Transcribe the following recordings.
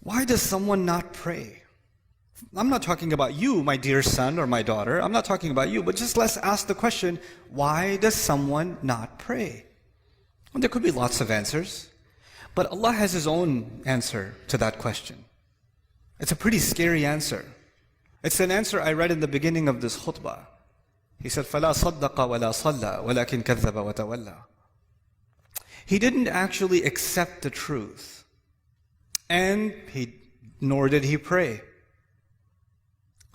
Why does someone not pray? I'm not talking about you, my dear son or my daughter. I'm not talking about you, but just let's ask the question, why does someone not pray? Well, there could be lots of answers, but Allah has His own answer to that question. It's a pretty scary answer. It's an answer I read in the beginning of this khutbah. He said, فَلَا صَدَّقَ وَلَا صَلَّى وَلَكِنْ كَذَّبَ وَتَوَلَّى. He didn't actually accept the truth, and nor did he pray.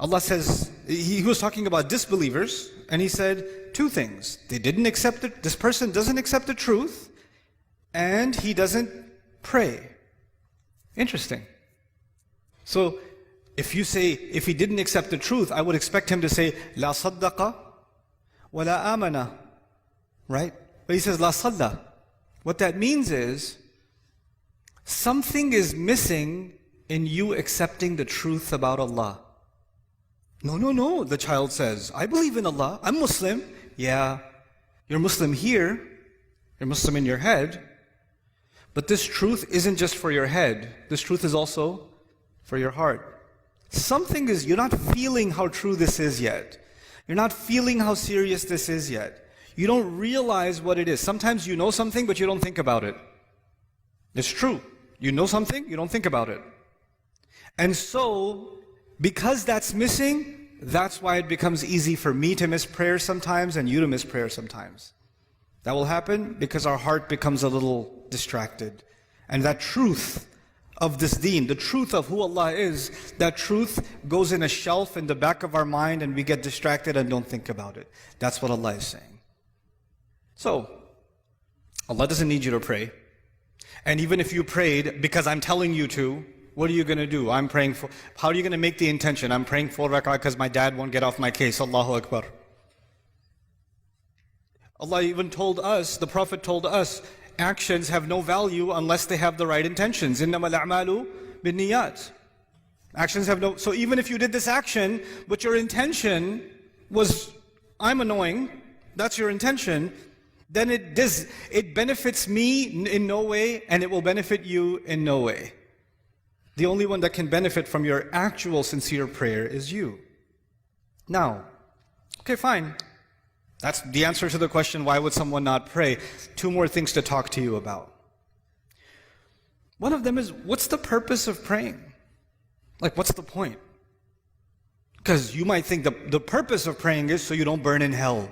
Allah says, He was talking about disbelievers, and He said two things. They didn't accept it. This person doesn't accept the truth, and he doesn't pray. Interesting. So, if he didn't accept the truth, I would expect him to say, لا صدق ولا آمن. Right? But he says, لا صلى. What that means is, something is missing in you accepting the truth about Allah. No, the child says, I believe in Allah, I'm Muslim. Yeah, you're Muslim here, you're Muslim in your head, but this truth isn't just for your head, this truth is also for your heart. Something is, you're not feeling how true this is yet. You're not feeling how serious this is yet. You don't realize what it is. Sometimes you know something, but you don't think about it. It's true. You know something, you don't think about it. And so, because that's missing, that's why it becomes easy for me to miss prayer sometimes and you to miss prayer sometimes. That will happen because our heart becomes a little distracted. And that truth of this deen, the truth of who Allah is, that truth goes in a shelf in the back of our mind and we get distracted and don't think about it. That's what Allah is saying. So, Allah doesn't need you to pray. And even if you prayed because I'm telling you to, what are you going to do? I'm praying for, how are you going to make the intention? I'm praying 4 rak'ah because my dad won't get off my case. Allahu Akbar. Allah even told us, the Prophet told us, actions have no value unless they have the right intentions. إِنَّمَا الْأَعْمَالُ بِالنِّيَّاتِ. Actions have no, so even if you did this action, but your intention was, I'm annoying, that's your intention, then it benefits me in no way and it will benefit you in no way. The only one that can benefit from your actual sincere prayer is you. Now, okay, fine. That's the answer to the question, why would someone not pray? 2 more things to talk to you about. One of them is, what's the purpose of praying? Like, what's the point? Because you might think the purpose of praying is so you don't burn in hell.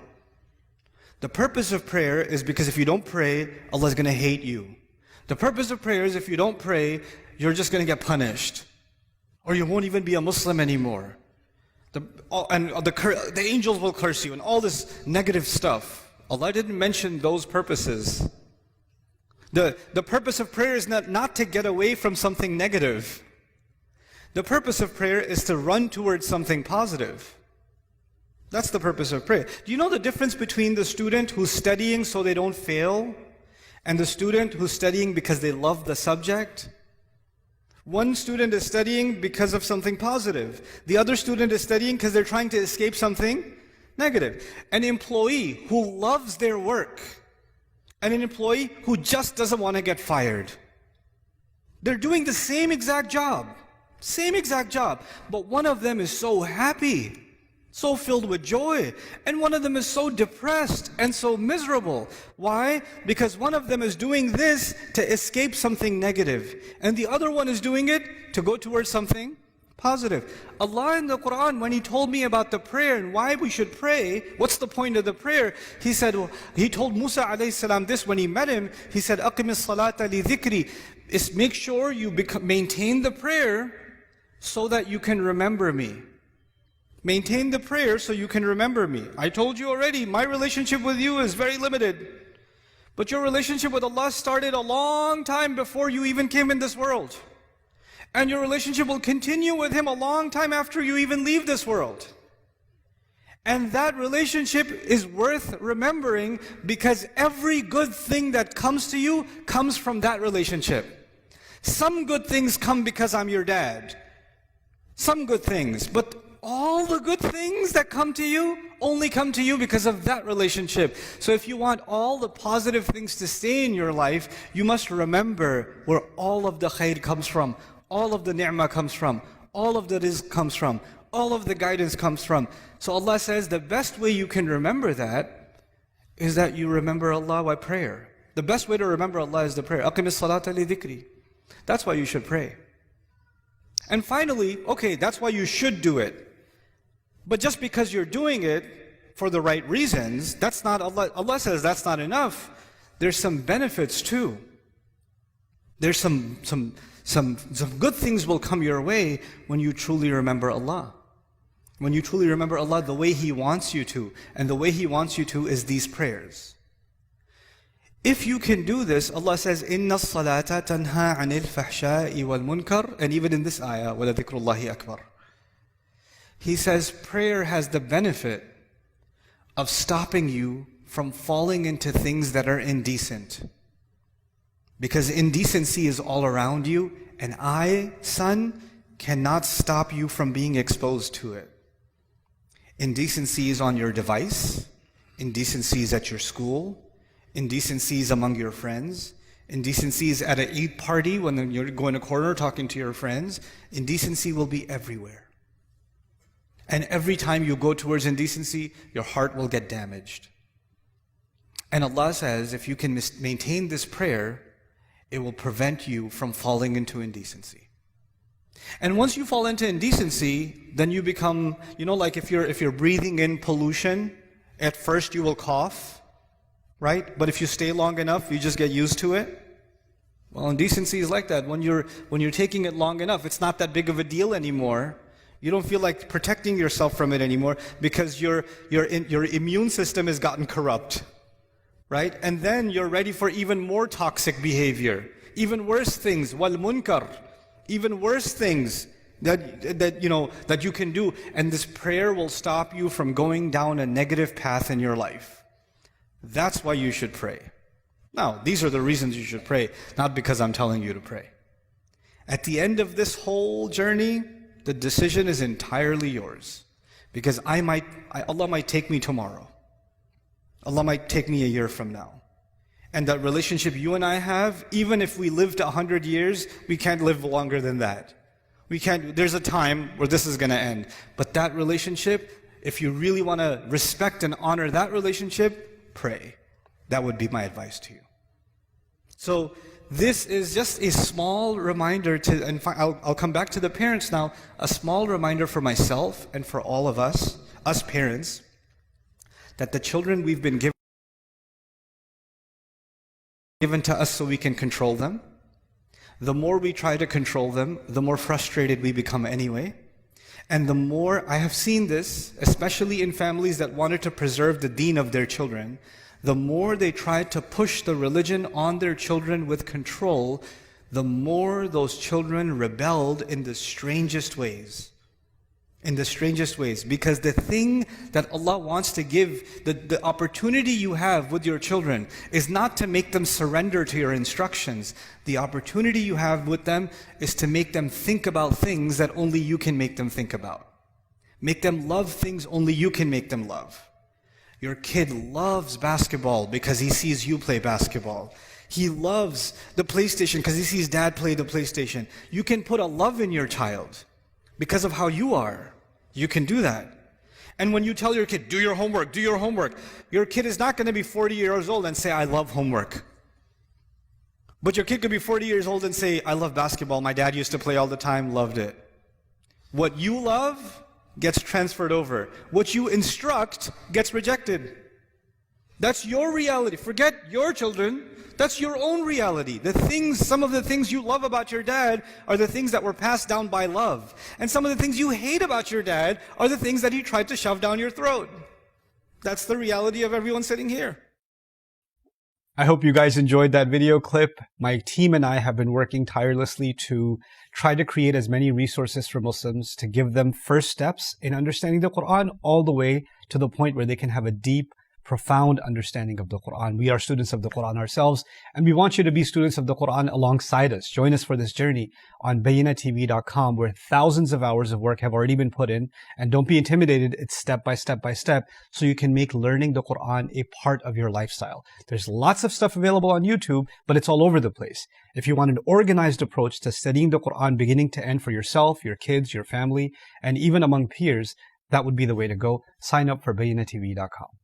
The purpose of prayer is because if you don't pray, Allah is going to hate you. The purpose of prayer is if you don't pray, you're just going to get punished. Or you won't even be a Muslim anymore. The angels will curse you and all this negative stuff. Allah didn't mention those purposes. The purpose of prayer is not to get away from something negative. The purpose of prayer is to run towards something positive. That's the purpose of prayer. Do you know the difference between the student who's studying so they don't fail and the student who's studying because they love the subject? One student is studying because of something positive. The other student is studying because they're trying to escape something negative. An employee who loves their work and an employee who just doesn't want to get fired. They're doing the same exact job, but one of them is so happy, so filled with joy, and one of them is so depressed and so miserable. Why? Because one of them is doing this to escape something negative, and the other one is doing it to go towards something positive. Allah in the Quran, when He told me about the prayer and why we should pray, what's the point of the prayer? He said, He told Musa alayhi salam this when he met him. He said, أَقِمِ الصَّلَاةَ لِذِكْرِ. Is make sure you maintain the prayer so that you can remember me. Maintain the prayer so you can remember me. I told you already, my relationship with you is very limited. But your relationship with Allah started a long time before you even came in this world. And your relationship will continue with Him a long time after you even leave this world. And that relationship is worth remembering because every good thing that comes to you comes from that relationship. Some good things come because I'm your dad. Some good things, but all the good things that come to you only come to you because of that relationship. So if you want all the positive things to stay in your life, you must remember where all of the khair comes from. all of the ni'mah comes from, all of the rizq comes from, all of the guidance comes from. So Allah says the best way you can remember that is that you remember Allah by prayer. The best way to remember Allah is the prayer. أَقِمِ الصَّلَاةَ لِذِكْرِ. That's why you should pray. And finally, okay, that's why you should do it. But just because you're doing it for the right reasons, that's not Allah. Allah says that's not enough. There's some benefits too. There's some good things will come your way when you truly remember Allah. When you truly remember Allah the way He wants you to. And the way He wants you to is these prayers. If you can do this, Allah says, إِنَّ الصَّلَاةَ تَنْهَى عَنِ الْفَحْشَاءِ وَالْمُنْكَرِ. And even in this ayah, وَلَذِكْرُ اللَّهِ أَكْبَرُ. He says prayer has the benefit of stopping you from falling into things that are indecent. Because indecency is all around you, and I, son, cannot stop you from being exposed to it. Indecency is on your device, indecency is at your school, indecency is among your friends, indecency is at an Eid party when you're going to a corner talking to your friends. Indecency will be everywhere. And every time you go towards indecency, your heart will get damaged. And Allah says, if you can maintain this prayer, it will prevent you from falling into indecency. And once you fall into indecency, then you become, like if you're breathing in pollution, at first you will cough, right? But if you stay long enough, you just get used to it. Well, indecency is like that. When you're taking it long enough, it's not that big of a deal anymore. You don't feel like protecting yourself from it anymore because your immune system has gotten corrupt, right? And then you're ready for even more toxic behavior, even worse things, wal munkar, even worse things that you can do. And this prayer will stop you from going down a negative path in your life. That's why you should pray. Now, these are the reasons you should pray, not because I'm telling you to pray. At the end of this whole journey, the decision is entirely yours. Because Allah might take me tomorrow. Allah might take me a year from now. And that relationship you and I have, even if we lived 100 years, we can't live longer than that. There's a time where this is going to end. But that relationship, if you really want to respect and honor that relationship, pray. That would be my advice to you. So, this is just a small reminder and I'll come back to the parents now, a small reminder for myself and for all of us parents, that the children we've been given to us so we can control them. The more we try to control them, the more frustrated we become anyway. And the more, I have seen this, especially in families that wanted to preserve the deen of their children, the more they tried to push the religion on their children with control, the more those children rebelled in the strangest ways. In the strangest ways. Because the thing that Allah wants to give, the opportunity you have with your children is not to make them surrender to your instructions. The opportunity you have with them is to make them think about things that only you can make them think about. Make them love things only you can make them love. Your kid loves basketball because he sees you play basketball. He loves the PlayStation because he sees dad play the PlayStation. You can put a love in your child because of how you are. You can do that. And when you tell your kid, do your homework, your kid is not going to be 40 years old and say, I love homework. But your kid could be 40 years old and say, I love basketball. My dad used to play all the time, loved it. What you love gets transferred over. What you instruct gets rejected. That's your reality. Forget your children. That's your own reality. Some of the things you love about your dad are the things that were passed down by love. And some of the things you hate about your dad are the things that he tried to shove down your throat. That's the reality of everyone sitting here. I hope you guys enjoyed that video clip. My team and I have been working tirelessly to try to create as many resources for Muslims to give them first steps in understanding the Quran all the way to the point where they can have a deep, profound understanding of the Quran. We are students of the Quran ourselves, and we want you to be students of the Quran alongside us. Join us for this journey on BayyinahTV.com, where thousands of hours of work have already been put in. And don't be intimidated, it's step by step by step, so you can make learning the Quran a part of your lifestyle. There's lots of stuff available on YouTube, but it's all over the place. If you want an organized approach to studying the Quran beginning to end for yourself, your kids, your family, and even among peers, that would be the way to go. Sign up for BayyinahTV.com.